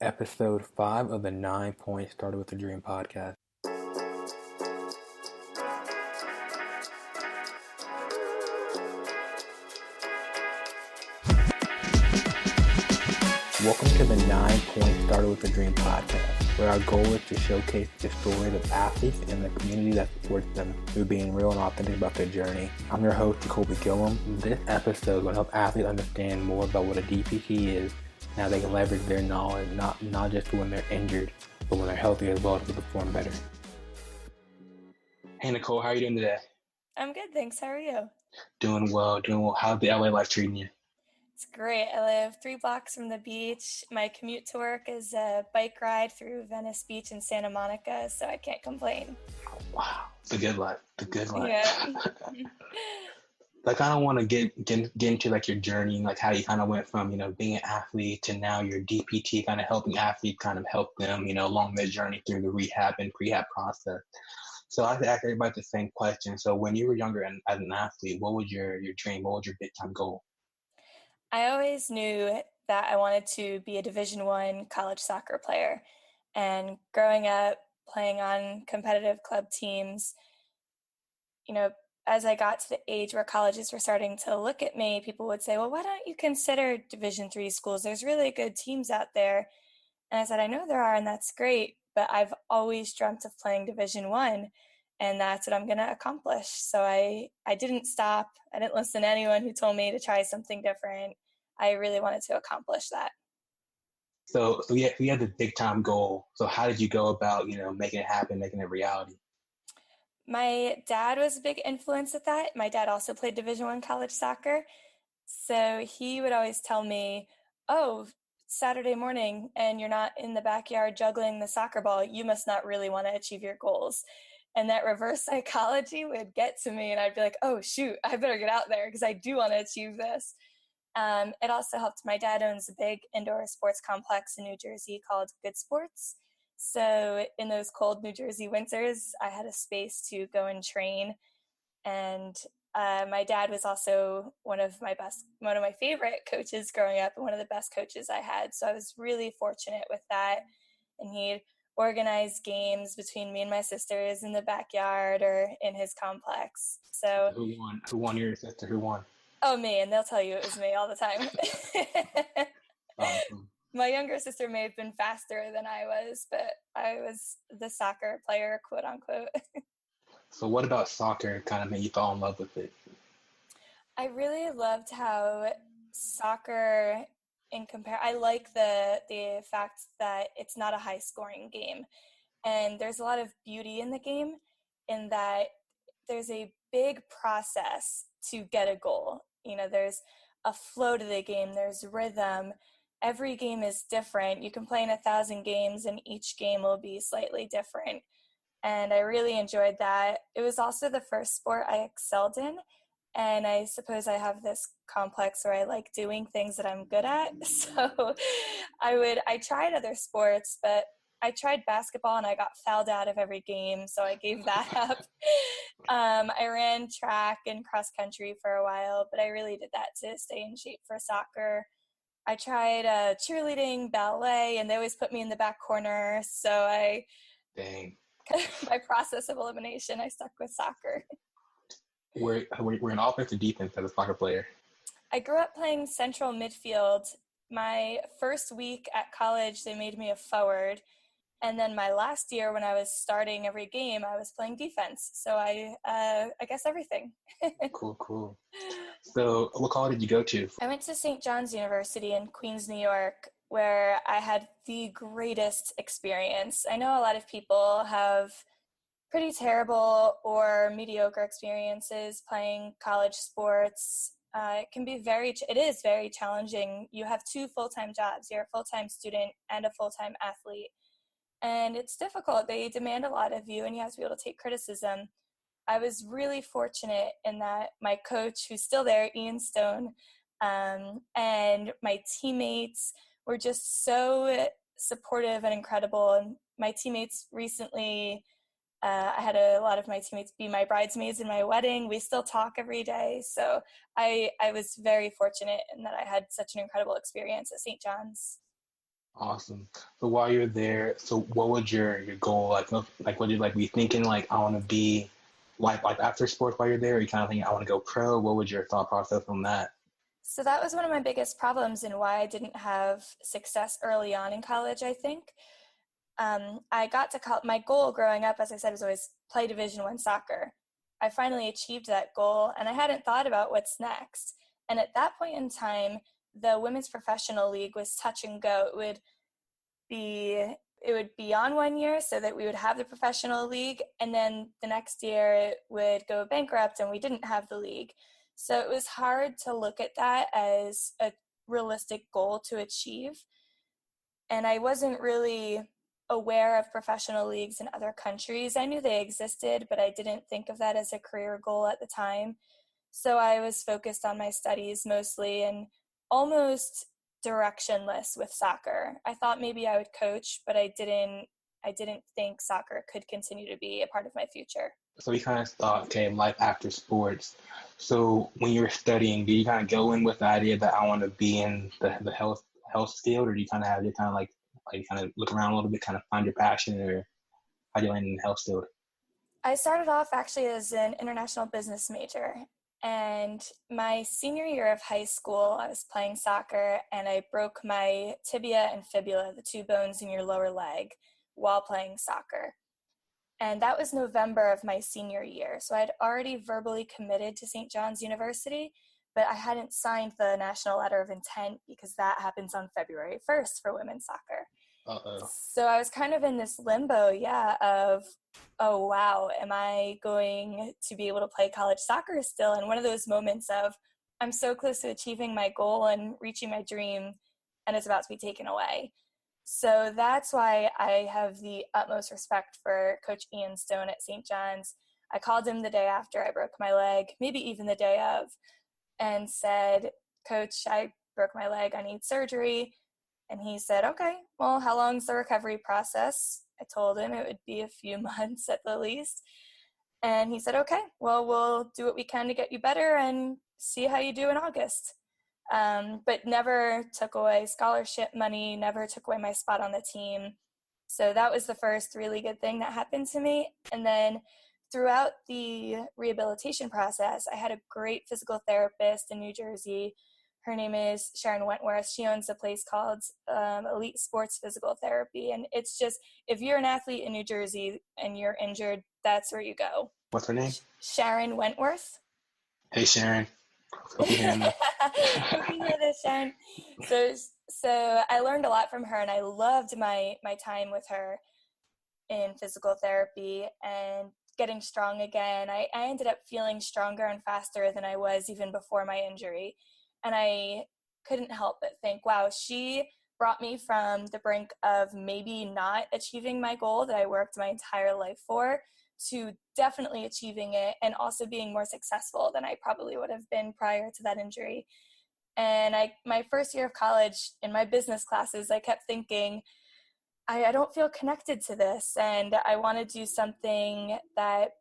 episode 5 of the 9 Point Started with a Dream podcast. Welcome to the 9 Point Started with a Dream podcast, where our goal is to showcase the stories of athletes and the community that supports them through being real and authentic about their journey. I'm your host, Nicole Surdyka. This episode is going to help athletes understand more about what a DPT is and how they can leverage their knowledge, not just when they're injured, but when they're healthy as well to perform better. Hey Nicole, how are you doing today? I'm good, thanks. How are you? Doing well. How's the LA life treating you? It's great. I live 3 blocks from the beach. My commute to work is a bike ride through Venice Beach and Santa Monica, so I can't complain. Wow, the good life. Yeah. I kind of want to get into like your journey, like how you kind of went from, being an athlete to now you're DPT, kind of helping athletes kind of help them, along their journey through the rehab and prehab process. So I have to ask everybody the same question. So when you were younger and as an athlete, what was your dream? What was your big time goal? I always knew that I wanted to be a Division I college soccer player. And growing up, playing on competitive club teams, as I got to the age where colleges were starting to look at me, people would say, well, why don't you consider Division III schools? There's really good teams out there. And I said, I know there are, and that's great, but I've always dreamt of playing Division I, and that's what I'm going to accomplish. So I didn't stop. I didn't listen to anyone who told me to try something different. I really wanted to accomplish that. So you had the big time goal. So how did you go about, making it happen, making it reality? My dad was a big influence at that. My dad also played Division I college soccer. So he would always tell me, oh, Saturday morning and you're not in the backyard juggling the soccer ball, you must not really want to achieve your goals. And that reverse psychology would get to me, and I'd be like, oh, shoot, I better get out there because I do want to achieve this. It also helped. My dad owns a big indoor sports complex in New Jersey called Good Sports. So in those cold New Jersey winters, I had a space to go and train. And my dad was also one of my favorite coaches growing up, and one of the best coaches I had. So I was really fortunate with that. And he'd organize games between me and my sisters in the backyard or in his complex. So Who won? Who won? Your sister? Who won? oh, me, and they'll tell you it was me all the time. Awesome. My younger sister may have been faster than I was, but I was the soccer player, quote unquote. So what about soccer kind of made you fall in love with it? I really loved how soccer I like the fact that it's not a high scoring game. And there's a lot of beauty in the game in that there's a big process to get a goal. There's a flow to the game, there's rhythm. Every game is different. You can play in 1,000 games and each game will be slightly different. And I really enjoyed that. It was also the first sport I excelled in. And I suppose I have this complex where I like doing things that I'm good at. So I tried other sports, but I tried basketball and I got fouled out of every game. So I gave that up. I ran track and cross country for a while, but I really did that to stay in shape for soccer. I tried cheerleading, ballet, and they always put me in the back corner. So Dang. by process of elimination, I stuck with soccer. We're an offensive defense as a soccer player. I grew up playing central midfield. My first week at college, they made me a forward. And then my last year when I was starting every game, I was playing defense. So I guess everything. Cool. So what college did you go to? I went to St. John's University in Queens, New York, where I had the greatest experience. I know a lot of people have pretty terrible or mediocre experiences playing college sports. It is very challenging. You have 2 full-time jobs. You're a full-time student and a full-time athlete. And it's difficult. They demand a lot of you, and you have to be able to take criticism. I was really fortunate in that my coach, who's still there, Ian Stone, and my teammates were just so supportive and incredible. And my teammates recently, I had a lot of my teammates be my bridesmaids in my wedding. We still talk every day. So I was very fortunate in that I had such an incredible experience at St. John's. Awesome. So while you're there, so what would your goal like? What you like be thinking like I want to be like after sports while you're there? Or you kind of think I want to go pro? What would your thought process on that? So that was one of my biggest problems and why I didn't have success early on in college, I think. I got to my goal growing up, as I said, was always play Division One soccer. I finally achieved that goal, and I hadn't thought about what's next. And at that point in time, the women's professional league was touch and go. Be it would be on one year so that we would have the professional league, and then the next year it would go bankrupt and we didn't have the league. So it was hard to look at that as a realistic goal to achieve. And I wasn't really aware of professional leagues in other countries. I knew they existed, but I didn't think of that as a career goal at the time. So I was focused on my studies mostly and almost directionless with soccer. I thought maybe I would coach, but I didn't think soccer could continue to be a part of my future. So you kind of thought, okay, life after sports. So when you were studying, do you kind of go in with the idea that I want to be in the health field, or do you kind of have your kind of like kind of look around a little bit, kind of find your passion, or how do you land in the health field? I started off actually as an international business major. And my senior year of high school, I was playing soccer and I broke my tibia and fibula, the two bones in your lower leg, while playing soccer. And that was November of my senior year. So I had already verbally committed to St. John's University, but I hadn't signed the national letter of intent because that happens on February 1st for women's soccer. Uh-oh. So I was kind of in this limbo, of, oh, wow, am I going to be able to play college soccer still? And one of those moments of, I'm so close to achieving my goal and reaching my dream, and it's about to be taken away. So that's why I have the utmost respect for Coach Ian Stone at St. John's. I called him the day after I broke my leg, maybe even the day of, and said, Coach, I broke my leg, I need surgery. And he said, okay, well, how long's the recovery process? I told him it would be a few months at the least. And he said, okay, well, we'll do what we can to get you better and see how you do in August. But never took away scholarship money, never took away my spot on the team. So that was the first really good thing that happened to me. And then throughout the rehabilitation process, I had a great physical therapist in New Jersey. Her name is Sharon Wentworth. She owns a place called Elite Sports Physical Therapy. And it's just, if you're an athlete in New Jersey and you're injured, that's where you go. What's her name? Sharon Wentworth. Hey, Sharon. Hope you're hearing this. Hope you hear this, Sharon. So I learned a lot from her, and I loved my time with her in physical therapy and getting strong again. I ended up feeling stronger and faster than I was even before my injury. And I couldn't help but think, wow, she brought me from the brink of maybe not achieving my goal that I worked my entire life for to definitely achieving it and also being more successful than I probably would have been prior to that injury. And my first year of college in my business classes, I kept thinking, I don't feel connected to this, and I want to do something that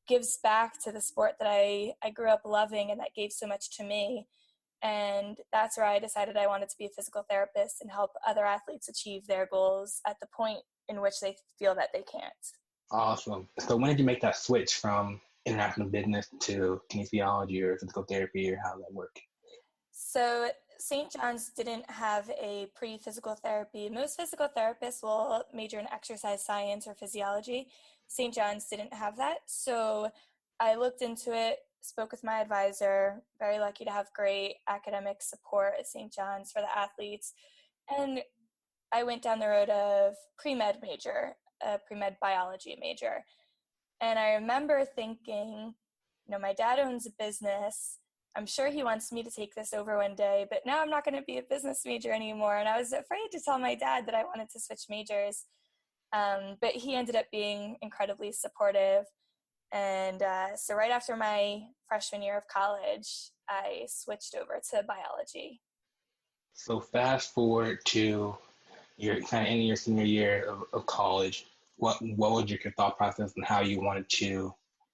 gives back to the sport that I grew up loving and that gave so much to me. And that's where I decided I wanted to be a physical therapist and help other athletes achieve their goals at the point in which they feel that they can't. Awesome. So when did you make that switch from international business to kinesiology or physical therapy, or how does that work? So St. John's didn't have a pre-physical therapy. Most physical therapists will major in exercise science or physiology. St. John's didn't have that. So I looked into it, spoke with my advisor, very lucky to have great academic support at St. John's for the athletes. And I went down the road of pre-med major, a pre-med biology major. And I remember thinking, my dad owns a business. I'm sure he wants me to take this over one day, but now I'm not going to be a business major anymore. And I was afraid to tell my dad that I wanted to switch majors. But he ended up being incredibly supportive. And so right after my freshman year of college, I switched over to biology. So fast forward to your kind of in your senior year of college. What was your thought process and how you wanted to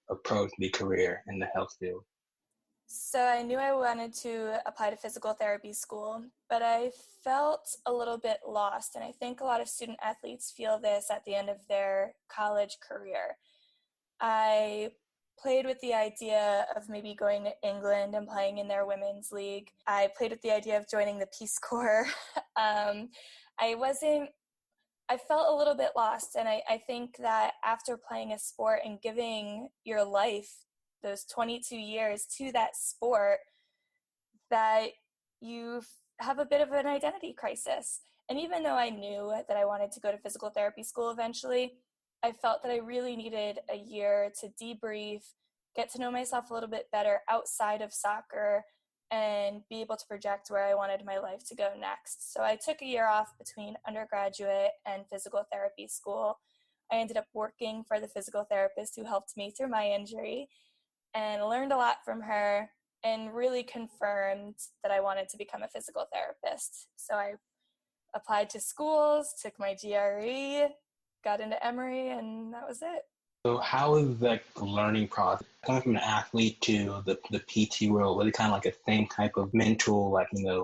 approach the career in the health field? So I knew I wanted to apply to physical therapy school, but I felt a little bit lost. And I think a lot of student athletes feel this at the end of their college career. I played with the idea of maybe going to England and playing in their women's league. I played with the idea of joining the Peace Corps. I felt a little bit lost. And I think that after playing a sport and giving your life, those 22 years to that sport, that you have a bit of an identity crisis. And even though I knew that I wanted to go to physical therapy school eventually, I felt that I really needed a year to debrief, get to know myself a little bit better outside of soccer, and be able to project where I wanted my life to go next. So I took a year off between undergraduate and physical therapy school. I ended up working for the physical therapist who helped me through my injury and learned a lot from her and really confirmed that I wanted to become a physical therapist. So I applied to schools, took my GRE, got into Emory, and that was it. So how is the learning process coming from an athlete to the PT world? Was it kind of like the same type of mental,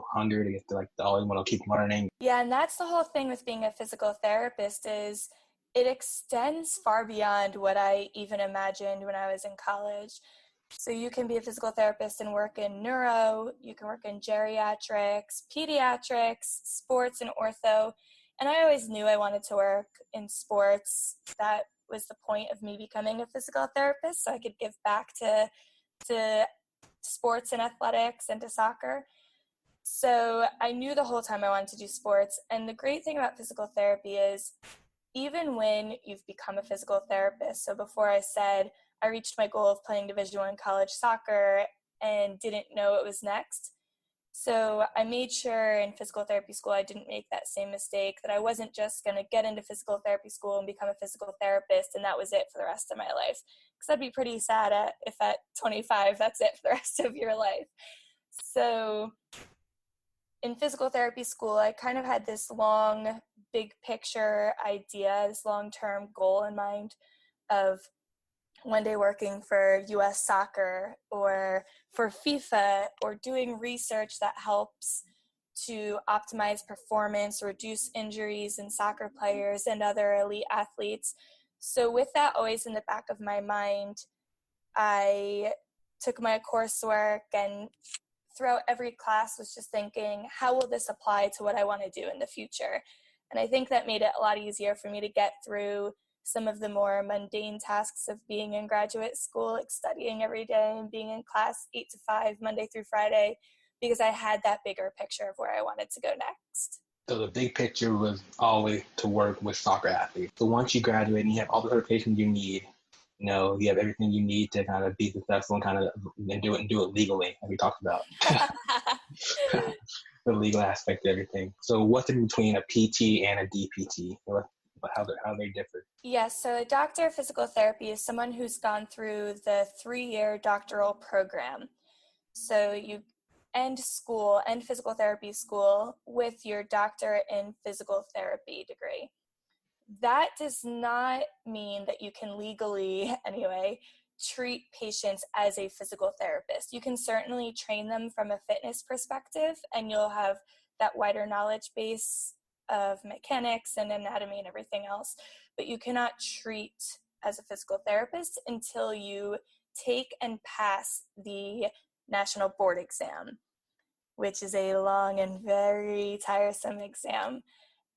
hunger to get to always want to keep learning? Yeah, and that's the whole thing with being a physical therapist is it extends far beyond what I even imagined when I was in college. So you can be a physical therapist and work in neuro, you can work in geriatrics, pediatrics, sports, and ortho. And I always knew I wanted to work in sports. That was the point of me becoming a physical therapist, so I could give back to sports and athletics and to soccer. So I knew the whole time I wanted to do sports. And the great thing about physical therapy is even when you've become a physical therapist, so before I said I reached my goal of playing Division I college soccer and didn't know what was next. So I made sure in physical therapy school I didn't make that same mistake, that I wasn't just going to get into physical therapy school and become a physical therapist and that was it for the rest of my life. Because I'd be pretty sad if at 25 that's it for the rest of your life. So in physical therapy school, I kind of had this long, big picture idea, this long-term goal in mind of one day working for US Soccer or for FIFA or doing research that helps to optimize performance, reduce injuries in soccer players and other elite athletes. So with that always in the back of my mind, I took my coursework and throughout every class was just thinking, how will this apply to what I want to do in the future? And I think that made it a lot easier for me to get through some of the more mundane tasks of being in graduate school, like studying every day and being in class 8 to 5, Monday through Friday, because I had that bigger picture of where I wanted to go next. So the big picture was always to work with soccer athletes. So once you graduate and you have all the certifications you need, you have everything you need to kind of be successful and do it legally, like we talked about. The legal aspect of everything. So what's in between a PT and a DPT? How they differ? Yes, so a doctor of physical therapy is someone who's gone through the 3-year doctoral program. So you end physical therapy school with your doctorate in physical therapy degree. That does not mean that you can legally, anyway, treat patients as a physical therapist. You can certainly train them from a fitness perspective, and you'll have that wider knowledge base of mechanics and anatomy and everything else, but you cannot treat as a physical therapist until you take and pass the national board exam, which is a long and very tiresome exam.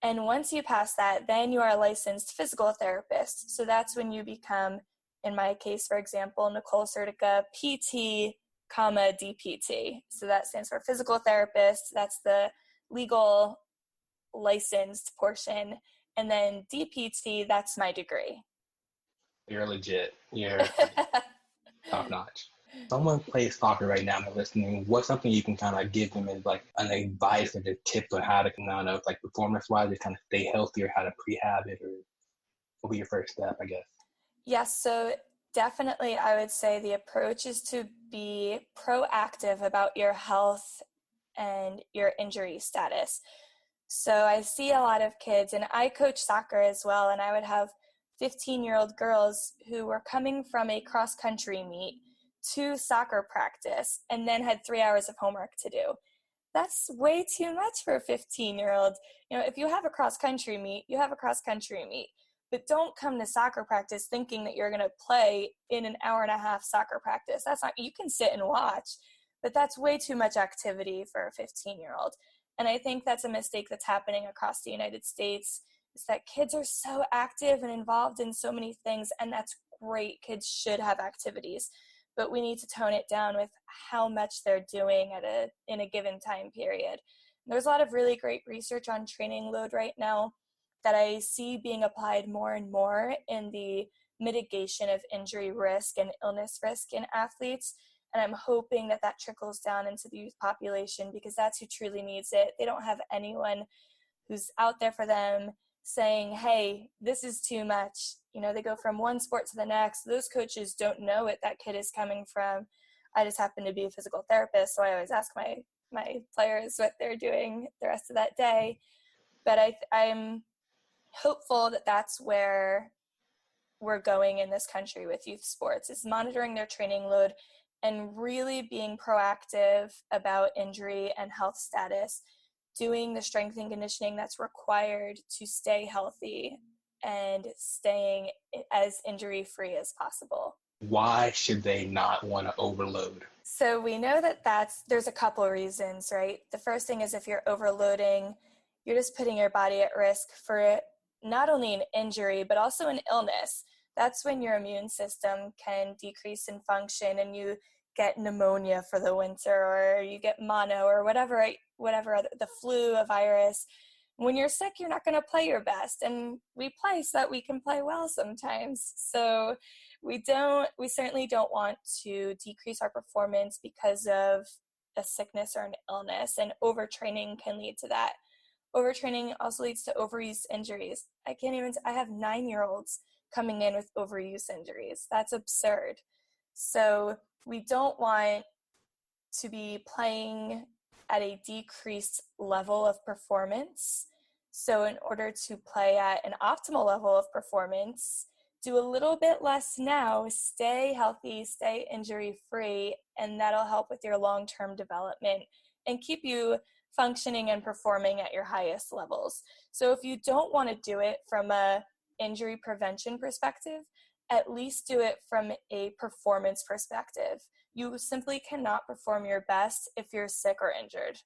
And once you pass that, then you are a licensed physical therapist. So that's when you become, in my case, for example, Nicole Surdyka, PT, DPT. So that stands for physical therapist. That's the legal licensed portion. And then DPT, that's my degree. You're legit. You're top notch. Someone plays soccer right now and they're listening. What's something you can kind of give them as like an advice or just tips on how to, performance wise, to kind of stay healthy, or how to prehab it, or what would be your first step, I guess? Yes, so definitely I would say the approach is to be proactive about your health and your injury status. So I see a lot of kids, and I coach soccer as well, and I would have 15-year-old girls who were coming from a cross-country meet to soccer practice and then had 3 hours of homework to do. That's way too much for a 15-year-old. If you have a cross-country meet, you have a cross-country meet. But don't come to soccer practice thinking that you're going to play in an hour and a half soccer practice. That's not, you can sit and watch, but that's way too much activity for a 15-year-old. And I think that's a mistake that's happening across the United States, is that kids are so active and involved in so many things, and that's great. Kids should have activities, but we need to tone it down with how much they're doing in a given time period. There's a lot of really great research on training load right now that I see being applied more and more in the mitigation of injury risk and illness risk in athletes. And I'm hoping that that trickles down into the youth population, because that's who truly needs it. They don't have anyone who's out there for them saying, hey, this is too much. They go from one sport to the next. Those coaches don't know what that kid is coming from. I just happen to be a physical therapist, so I always ask my players what they're doing the rest of that day. But I'm hopeful that that's where we're going in this country with youth sports, is monitoring their training load and really being proactive about injury and health status, doing the strength and conditioning that's required to stay healthy and staying as injury-free as possible. Why should they not want to overload? So we know that there's a couple reasons, right? The first thing is, if you're overloading, you're just putting your body at risk for not only an injury, but also an illness. That's when your immune system can decrease in function and you get pneumonia for the winter, or you get mono, or whatever the flu, a virus. When you're sick, you're not going to play your best, and we play so that we can play well sometimes. So we certainly don't want to decrease our performance because of a sickness or an illness, and overtraining can lead to that. Overtraining also leads to overuse injuries. I have 9-year-olds coming in with overuse injuries. That's absurd. So we don't want to be playing at a decreased level of performance. So in order to play at an optimal level of performance, do a little bit less now, stay healthy, stay injury-free, and that'll help with your long-term development and keep you functioning and performing at your highest levels. So if you don't want to do it from a injury prevention perspective, at least do it from a performance perspective. You simply cannot perform your best if you're sick or injured.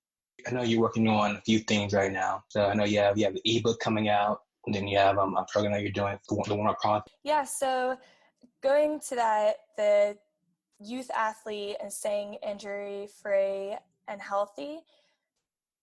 I know you're working on a few things right now. So I know you have the ebook coming out, and then you have a program that you're doing, the warm-up process. Yeah, so going to that, the youth athlete and staying injury-free and healthy,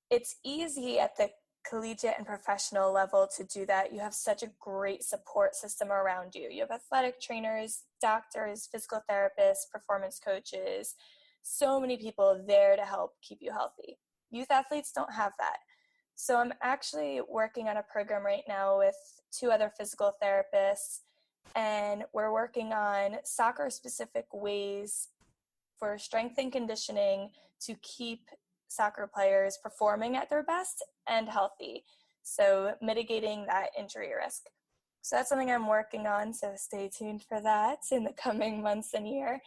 it's easy at the collegiate and professional level to do that. You have such a great support system around you. You have athletic trainers, doctors, physical therapists, performance coaches, so many people there to help keep you healthy. Youth athletes don't have that. So I'm actually working on a program right now with 2 other physical therapists, and we're working on soccer-specific ways for strength and conditioning to keep soccer players performing at their best and healthy, so mitigating that injury risk. So that's something I'm working on, so stay tuned for that in the coming months and year.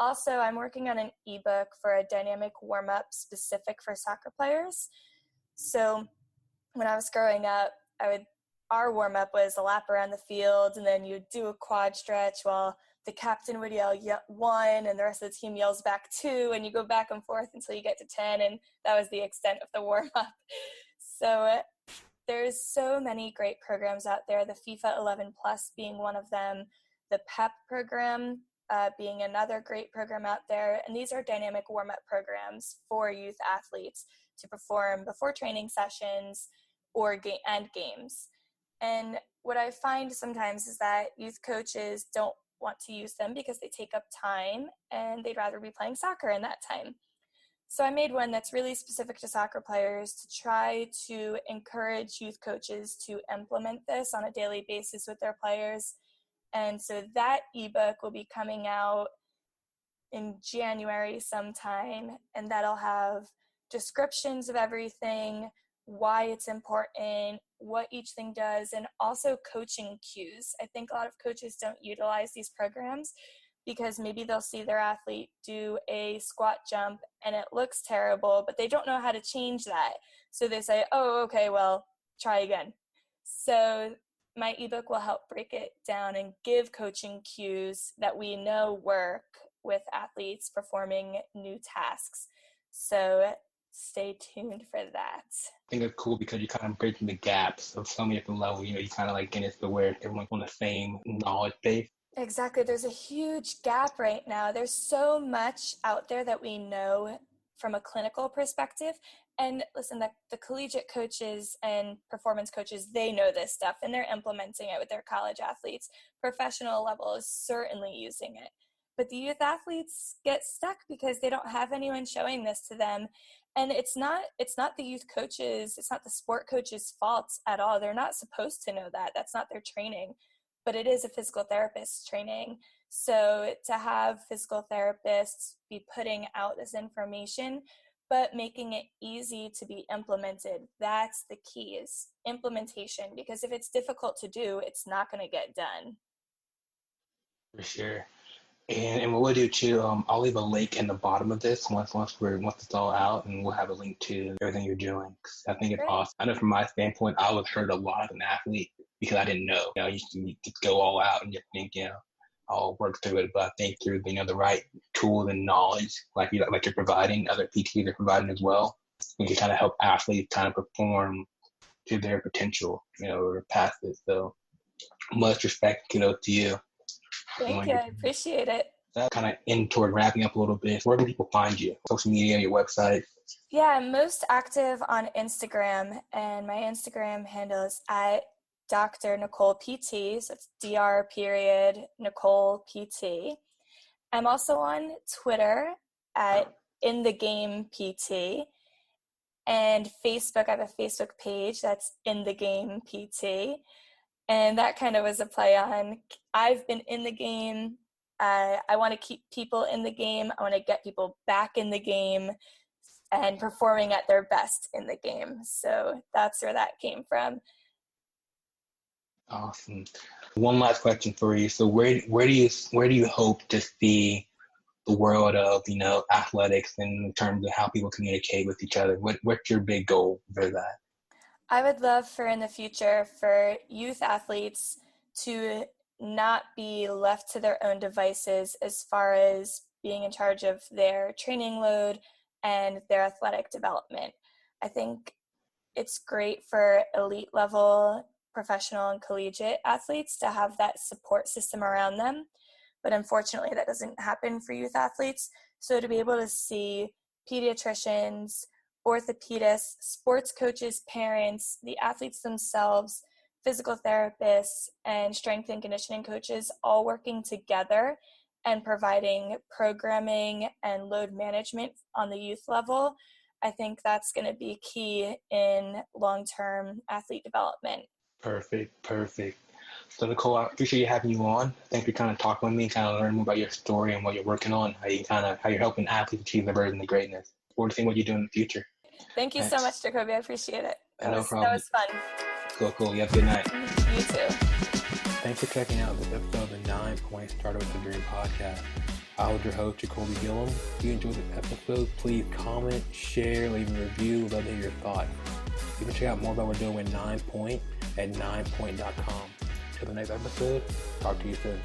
Also, I'm working on an ebook for a dynamic warm-up specific for soccer players. So when I was growing up, our warm-up was a lap around the field, and then you'd do a quad stretch while the captain would yell 1 and the rest of the team yells back 2, and you go back and forth until you get to 10, and that was the extent of the warm-up. So there's so many great programs out there, the FIFA 11 Plus being one of them, the PEP program being another great program out there, and these are dynamic warm-up programs for youth athletes to perform before training sessions or games. And what I find sometimes is that youth coaches don't want to use them because they take up time and they'd rather be playing soccer in that time. So I made one that's really specific to soccer players to try to encourage youth coaches to implement this on a daily basis with their players. And so that ebook will be coming out in January sometime, and that'll have descriptions of everything, why it's important, what each thing does, and also coaching cues. I think a lot of coaches don't utilize these programs, because maybe they'll see their athlete do a squat jump and it looks terrible, but they don't know how to change that. So they say, oh, okay, well, try again. So my ebook will help break it down and give coaching cues that we know work with athletes performing new tasks. So stay tuned for that. I think it's cool because you're kind of bridging the gaps of so many different levels. You kind of like getting it to where everyone's on the same knowledge base. Exactly. There's a huge gap right now. There's so much out there that we know from a clinical perspective. And listen, the collegiate coaches and performance coaches, they know this stuff and they're implementing it with their college athletes. Professional level is certainly using it. But the youth athletes get stuck because they don't have anyone showing this to them. And it's not the youth coaches, it's not the sport coaches' fault at all. They're not supposed to know that. That's not their training. But it is a physical therapist training. So to have physical therapists be putting out this information, but making it easy to be implemented, that's the key, is implementation. Because if it's difficult to do, it's not going to get done. For sure. And what we'll do too, I'll leave a link in the bottom of this once it's all out, and we'll have a link to everything you're doing. I think it's awesome. I know from my standpoint, I was hurt a lot as an athlete because I didn't know. You just go all out and just think, I'll work through it. But I think through the right tools and knowledge, like you're providing, other PTs are providing as well, you can kind of help athletes kind of perform to their potential, or past it. So much respect, to you. Thank you. I appreciate it. That kind of in toward wrapping up a little bit. Where can people find you? Social media, your website? Yeah, I'm most active on Instagram, and my Instagram handle is at Dr. Nicole PT. So it's Dr. Nicole PT. I'm also on Twitter at In the Game PT, and Facebook. I have a Facebook page that's In the Game PT. And that kind of was a play on, I've been in the game. I want to keep people in the game. I want to get people back in the game and performing at their best in the game. So that's where that came from. Awesome. One last question for you. So where do you hope to see the world of, athletics in terms of how people communicate with each other? What's your big goal for that? I would love for in the future for youth athletes to not be left to their own devices as far as being in charge of their training load and their athletic development. I think it's great for elite level professional and collegiate athletes to have that support system around them, but unfortunately that doesn't happen for youth athletes. So to be able to see pediatricians, orthopedists, sports coaches, parents, the athletes themselves, physical therapists, and strength and conditioning coaches all working together and providing programming and load management on the youth level, I think that's going to be key in long-term athlete development. Perfect. So Nicole, I appreciate having you on. Thanks for kind of talking with me, kind of learning more about your story and what you're working on, how you're helping athletes achieve their version of greatness. Forward to seeing what you do in the future. Thank you so much, Jacoby. I appreciate it. No problem. That was fun. Cool. You have a good night. You too. Thanks for checking out this episode of the 9 Point Started with the Dream podcast. I was your host, Jacoby Gillum. If you enjoyed this episode, please comment, share, leave a review. We'd love to hear your thoughts. You can check out more about what we're doing with 9 Point at 9point.com. Till the next episode, talk to you soon.